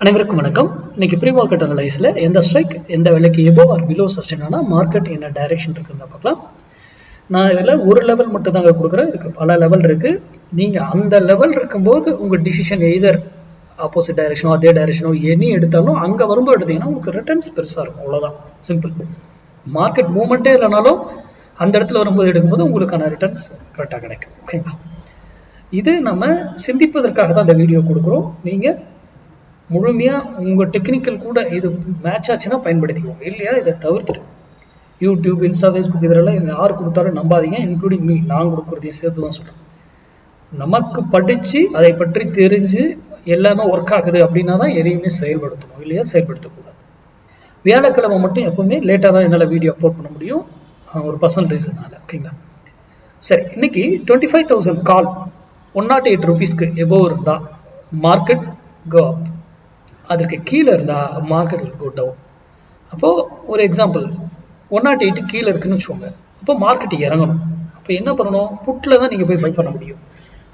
அனைவருக்கும் வணக்கம். இன்னைக்கு ப்ரீ மார்க்கெட் அனலைஸ்ல எந்த ஸ்ட்ரைக் எந்த விலைக்கு எபோ ஆர் பிலோ சஸ்டெயின் ஆனா மார்க்கெட் என்ன டைரக்ஷன் இருக்குன்னு பார்க்கலாம். நான் இதில் ஒரு லெவல் மட்டும் தாங்க கொடுக்குறேன். இதுக்கு பல லெவல் இருக்கு. நீங்க அந்த லெவல் இருக்கும்போது உங்க டிசிஷன் எய்தர் ஆப்போசிட் டைரக்ஷனோ அதே டைரக்ஷனோ எனி எடுத்தாலும் அங்கே வரும்போது எடுத்தீங்கன்னா உங்களுக்கு ரிட்டர்ன்ஸ் பெருசாக இருக்கும். அவ்வளோதான், சிம்பிள். மார்க்கெட் மூவ்மெண்ட்டே இல்லைனாலும் அந்த இடத்துல வரும்போது எடுக்கும்போது உங்களுக்கான ரிட்டர்ன்ஸ் கரெக்டாக கிடைக்கும். ஓகேங்களா? இது நம்ம சிந்திப்பதற்காக தான் இந்த வீடியோ கொடுக்குறோம். நீங்கள் முழுமையாக உங்கள் டெக்னிக்கல் கூட இது மேட்ச் ஆச்சுன்னா பயன்படுத்திக்கோங்க, இல்லையா இதை தவிர்த்துட்டு யூடியூப், இன்ஸ்டா, ஃபேஸ்புக் இதெல்லாம் யார் கொடுத்தாலும் நம்பாதீங்க. இன்க்ளூடிங் மீ, நான் கொடுக்குறதையும் சேர்த்து தான் சொல்கிறேன். நமக்கு படித்து அதை பற்றி தெரிஞ்சு எல்லாமே ஒர்க் ஆகுது அப்படின்னா தான் எதையுமே செயல்படுத்தணும், இல்லையா செயல்படுத்தக்கூடாது. வியாழக்கிழமை மட்டும் எப்பவுமே லேட்டாக தான் என்னால் வீடியோ அப்லோட் பண்ண முடியும், ஒரு பர்சனல் ரீசனால. ஓகேங்களா? சரி, இன்னைக்கு 25,000 கால் 108 rupeesக்கு எபோ இருந்தால் மார்க்கெட் கோ அப், அதற்கு கீழே இருந்தால் மார்க்கெட் கோ டவுன். அப்போது ஒரு எக்ஸாம்பிள் 108 கீழே இருக்குன்னு வச்சுக்கோங்க. அப்போ மார்க்கெட் இறங்கணும். அப்போ என்ன பண்ணணும்? புட்டில் தான் நீங்கள் போய் பை பண்ண முடியும்.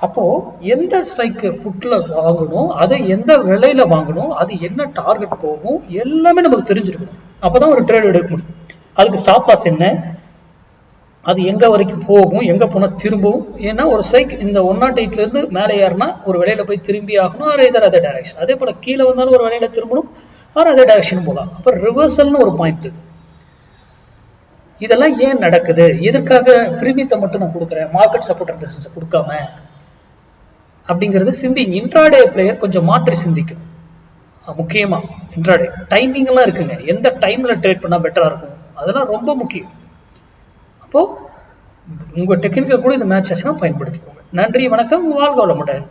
அப்போது எந்த ஸ்ட்ரைக்கு புட்டில் வாங்கணும், அதை எந்த விலையில் வாங்கணும், அது என்ன டார்கெட் போகும், எல்லாமே நமக்கு தெரிஞ்சிருக்கணும். அப்போ தான் ஒரு ட்ரேட் எடுக்க முடியும். அதுக்கு ஸ்டாப் லாஸ் என்ன, அது எங்கே வரைக்கும் போகும், எங்கே போனால் திரும்பவும். ஏன்னா ஒரு ஸ்ட்ரைக் இந்த 108லேருந்து மேலே ஏறினா ஒரு விலையில போய் திரும்பி ஆகணும், ஆர் எதர் அதே டைரக்ஷன். அதே போல் கீழே வந்தாலும் ஒரு விலையில திரும்பணும், ஆர் அதே டைரக்ஷன் போகலாம். அப்போ ரிவர்சல்னு ஒரு பாயிண்ட். இதெல்லாம் ஏன் நடக்குது, எதற்காக பிரீமியத்தை மட்டும் நான் கொடுக்குறேன், மார்க்கெட் சப்போர்ட் அண்ட் ரெசிஸ்டன்ஸ் கொடுக்காம அப்படிங்கிறது சிந்திங்க. இன்ட்ராடே பிளேயர் கொஞ்சம் மாற்றி சிந்திக்கும். முக்கியமாக இன்ட்ராடே டைமிங் எல்லாம் இருக்குங்க. எந்த டைம்ல ட்ரேட் பண்ணால் பெட்டரா இருக்கும், அதெல்லாம் ரொம்ப முக்கியம். அப்போ உங்க டெக்னிக்கல் கூட இந்த மேட்ச் ஆச்சுன்னா பயன்படுத்திக்கோங்க. நன்றி, வணக்கம், வாழ்க வளமுடன்.